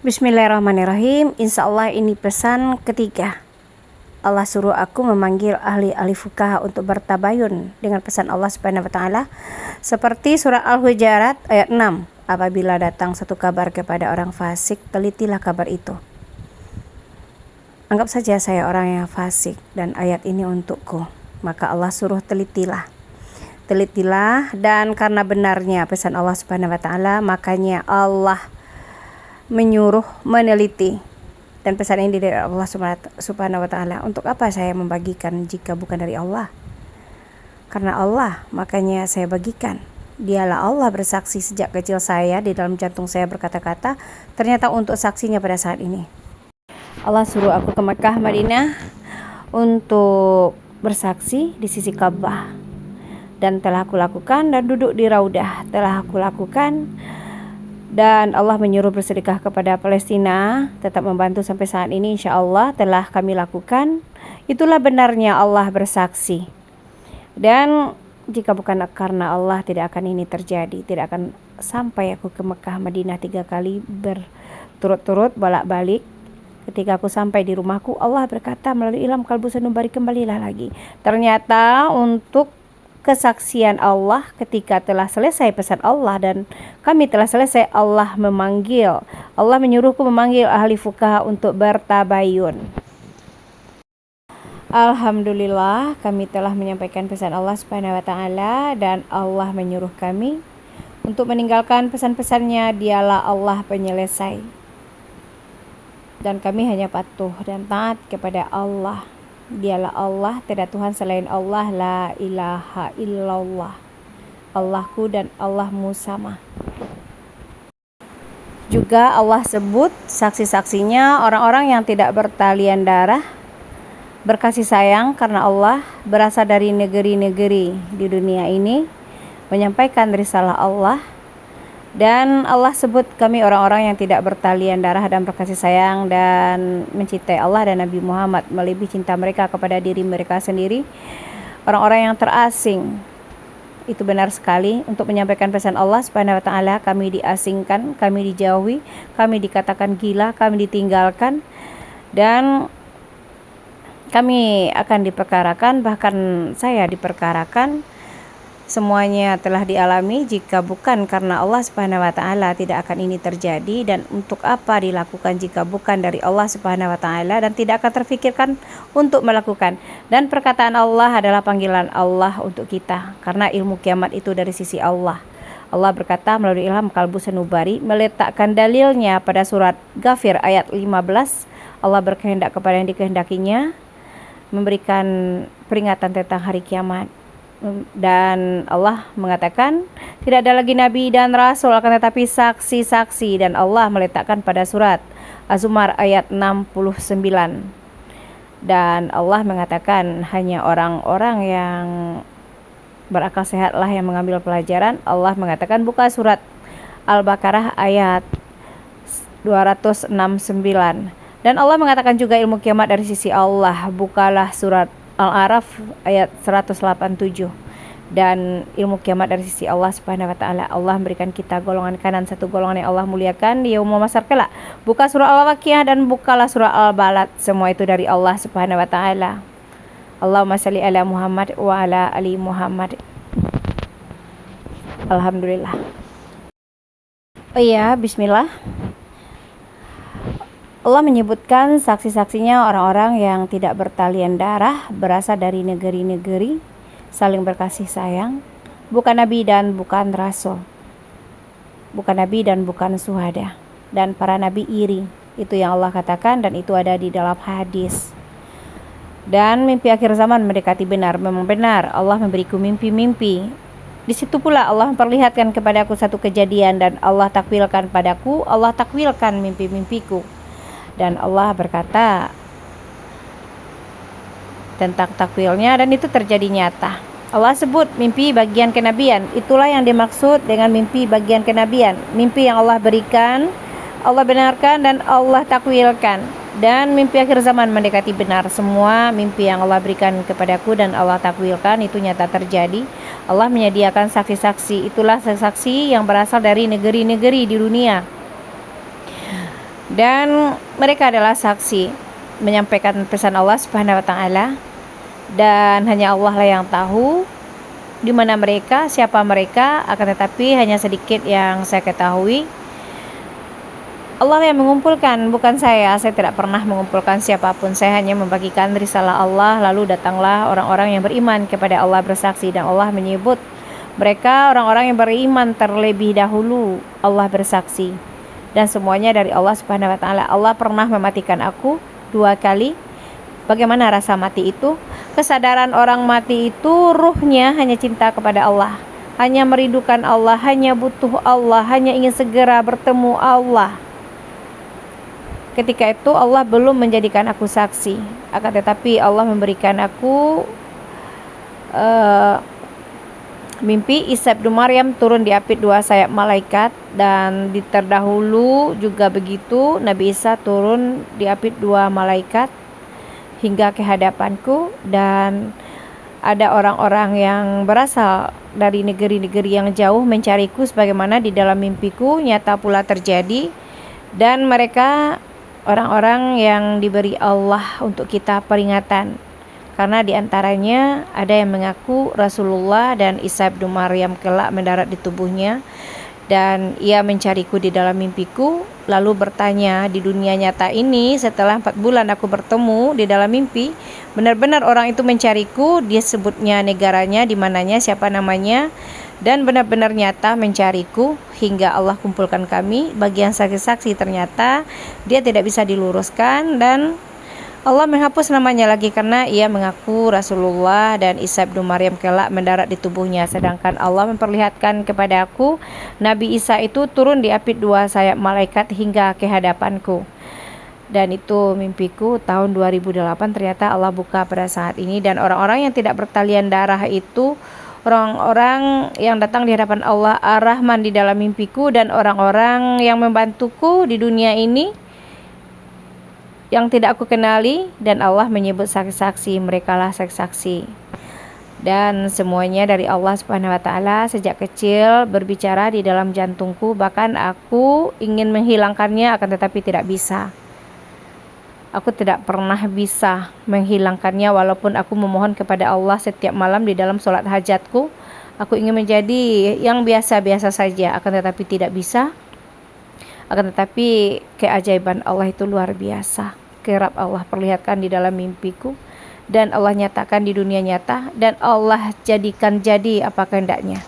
Bismillahirrahmanirrahim. Insya Allah ini pesan ketiga. Allah suruh aku memanggil ahli-ahli fuqaha untuk bertabayun dengan pesan Allah Subhanahu wa taala seperti surah Al-Hujurat ayat 6. Apabila datang satu kabar kepada orang fasik, telitilah kabar itu. Anggap saja saya orang yang fasik dan ayat ini untukku. Maka Allah suruh telitilah. Telitilah, dan karena benarnya pesan Allah Subhanahu wa taala, makanya Allah menyuruh meneliti. Dan pesan ini dari Allah Subhanahu wa taala. Untuk apa saya membagikan jika bukan dari Allah? Karena Allah, makanya saya bagikan. Dialah Allah bersaksi sejak kecil saya di dalam jantung saya berkata-kata, ternyata untuk saksinya pada saat ini. Allah suruh aku ke Mekah, Madinah untuk bersaksi di sisi Ka'bah. Dan telah aku lakukan, dan duduk di Raudah telah aku lakukan. Dan Allah menyuruh bersedekah kepada Palestina, tetap membantu sampai saat ini, insya Allah telah kami lakukan. Itulah benarnya Allah bersaksi. Dan jika bukan karena Allah, tidak akan ini terjadi. Tidak akan sampai aku ke Mekah Madinah 3 kali berturut-turut bolak-balik. Ketika aku sampai di rumahku, Allah berkata melalui ilham kalbu sanubari, kembalilah lagi. Ternyata untuk kesaksian Allah ketika telah selesai pesan Allah dan kami telah selesai, Allah menyuruhku memanggil ahli fuqaha untuk bertabayun. Alhamdulillah, kami telah menyampaikan pesan Allah Subhanahu wa taala dan Allah menyuruh kami untuk meninggalkan pesan-pesannya. Dialah Allah penyelesai. Dan kami hanya patuh dan taat kepada Allah. Dialah Allah, tiada Tuhan selain Allah, la ilaha illallah. Allahku dan Allahmu sama. Juga Allah sebut saksi-saksinya orang-orang yang tidak bertalian darah, berkasih sayang karena Allah, berasal dari negeri-negeri di dunia ini, menyampaikan risalah Allah. Dan Allah sebut kami orang-orang yang tidak bertalian darah dan berkasih sayang dan mencintai Allah dan Nabi Muhammad melebihi cinta mereka kepada diri mereka sendiri, orang-orang yang terasing. Itu benar sekali. Untuk menyampaikan pesan Allah Subhanahu wa taala, kami diasingkan, kami dijauhi, kami dikatakan gila, kami ditinggalkan, dan kami akan diperkarakan, bahkan saya diperkarakan. Semuanya telah dialami. Jika bukan karena Allah Subhanahu wa taala, tidak akan ini terjadi. Dan untuk apa dilakukan jika bukan dari Allah Subhanahu wa taala, dan tidak akan terfikirkan untuk melakukan. Dan perkataan Allah adalah panggilan Allah untuk kita, karena ilmu kiamat itu dari sisi Allah. Allah berkata melalui ilham kalbu sanubari, meletakkan dalilnya pada surat Ghafir ayat 15. Allah berkehendak kepada yang dikehendakinya, memberikan peringatan tentang hari kiamat. Dan Allah mengatakan tidak ada lagi nabi dan rasul, akan tetapi saksi-saksi. Dan Allah meletakkan pada surat Az-Zumar ayat 69. Dan Allah mengatakan hanya orang-orang yang berakal sehatlah yang mengambil pelajaran. Allah mengatakan buka surat Al-Baqarah ayat 269. Dan Allah mengatakan juga ilmu kiamat dari sisi Allah. Bukalah surat Al-A'raf ayat 187. Dan ilmu kiamat dari sisi Allah Subhanahu wa taala. Allah memberikan kita golongan kanan, satu golongan yang Allah muliakan di yaumul mahsyar kelak. Buka surah Al-Waqiah dan bukalah surah Al-Balad. Semua itu dari Allah Subhanahu wa taala. Allahumma shalli ala Muhammad wa ala ali Muhammad. Alhamdulillah. Oh iya, bismillah. Allah menyebutkan saksi-saksinya orang-orang yang tidak bertalian darah, berasal dari negeri-negeri, saling berkasih sayang, bukan nabi dan bukan rasul, bukan nabi dan bukan syuhada, dan para nabi iri. Itu yang Allah katakan, dan itu ada di dalam hadis. Dan mimpi akhir zaman mendekati benar. Memang benar, Allah memberiku mimpi-mimpi. Di situ pula Allah memperlihatkan kepadaku satu kejadian, dan Allah takwilkan padaku, Allah takwilkan mimpi-mimpiku. Dan Allah berkata tentang takwilnya, dan itu terjadi nyata. Allah sebut mimpi bagian kenabian. Itulah yang dimaksud dengan mimpi bagian kenabian. Mimpi yang Allah berikan, Allah benarkan, dan Allah takwilkan. Dan mimpi akhir zaman mendekati benar. Semua mimpi yang Allah berikan kepadaku dan Allah takwilkan itu nyata terjadi. Allah menyediakan saksi-saksi. Itulah saksi yang berasal dari negeri-negeri di dunia. dan mereka adalah saksi menyampaikan pesan Allah Subhanahu wa taala, dan hanya Allah lah yang tahu di mana mereka, siapa mereka, akan tetapi hanya sedikit yang saya ketahui. Allah yang mengumpulkan, bukan saya tidak pernah mengumpulkan siapapun. Saya hanya membagikan risalah Allah, lalu datanglah orang-orang yang beriman kepada Allah bersaksi, dan Allah menyebut mereka orang-orang yang beriman terlebih dahulu. Allah bersaksi, dan semuanya dari Allah Subhanahu wa taala. Allah pernah mematikan aku 2 kali. Bagaimana rasa mati itu? Kesadaran orang mati itu ruhnya hanya cinta kepada Allah, hanya merindukan Allah, hanya butuh Allah, hanya ingin segera bertemu Allah. Ketika itu Allah belum menjadikan aku saksi, akan tetapi Allah memberikan aku mimpi Isa bin Maryam turun diapit 2 sayap malaikat, dan di terdahulu juga begitu, Nabi Isa turun diapit 2 malaikat hingga ke hadapanku, dan ada orang-orang yang berasal dari negeri-negeri yang jauh mencariku sebagaimana di dalam mimpiku nyata pula terjadi. Dan mereka orang-orang yang diberi Allah untuk kita peringatan, karena diantaranya ada yang mengaku Rasulullah dan Isa bin Maryam kelak mendarat di tubuhnya, dan ia mencariku di dalam mimpiku, lalu bertanya di dunia nyata ini setelah 4 bulan aku bertemu di dalam mimpi, benar-benar orang itu mencariku, dia sebutnya negaranya, di mananya, siapa namanya, dan benar-benar nyata mencariku hingga Allah kumpulkan kami. Bagian saksi-saksi ternyata dia tidak bisa diluruskan, dan Allah menghapus namanya lagi karena ia mengaku Rasulullah dan Isa bin Maryam kelak mendarat di tubuhnya. Sedangkan Allah memperlihatkan kepada aku Nabi Isa itu turun diapit 2 sayap malaikat hingga ke hadapanku. Dan itu mimpiku tahun 2008. Ternyata Allah buka pada saat ini, dan orang-orang yang tidak bertalian darah itu orang-orang yang datang di hadapan Allah Ar-Rahman di dalam mimpiku, dan orang-orang yang membantuku di dunia ini yang tidak aku kenali, dan Allah menyebut saksi-saksi, merekalah saksi-saksi, dan semuanya dari Allah Subhanahu wa taala. Sejak kecil berbicara di dalam jantungku, bahkan aku ingin menghilangkannya akan tetapi tidak bisa. Aku tidak pernah bisa menghilangkannya walaupun aku memohon kepada Allah setiap malam di dalam sholat hajatku. Aku ingin menjadi yang biasa-biasa saja, akan tetapi tidak bisa. Akan tetapi keajaiban Allah itu luar biasa. Kerap Allah perlihatkan di dalam mimpiku, dan Allah nyatakan di dunia nyata, dan Allah jadikan jadi apa kehendaknya.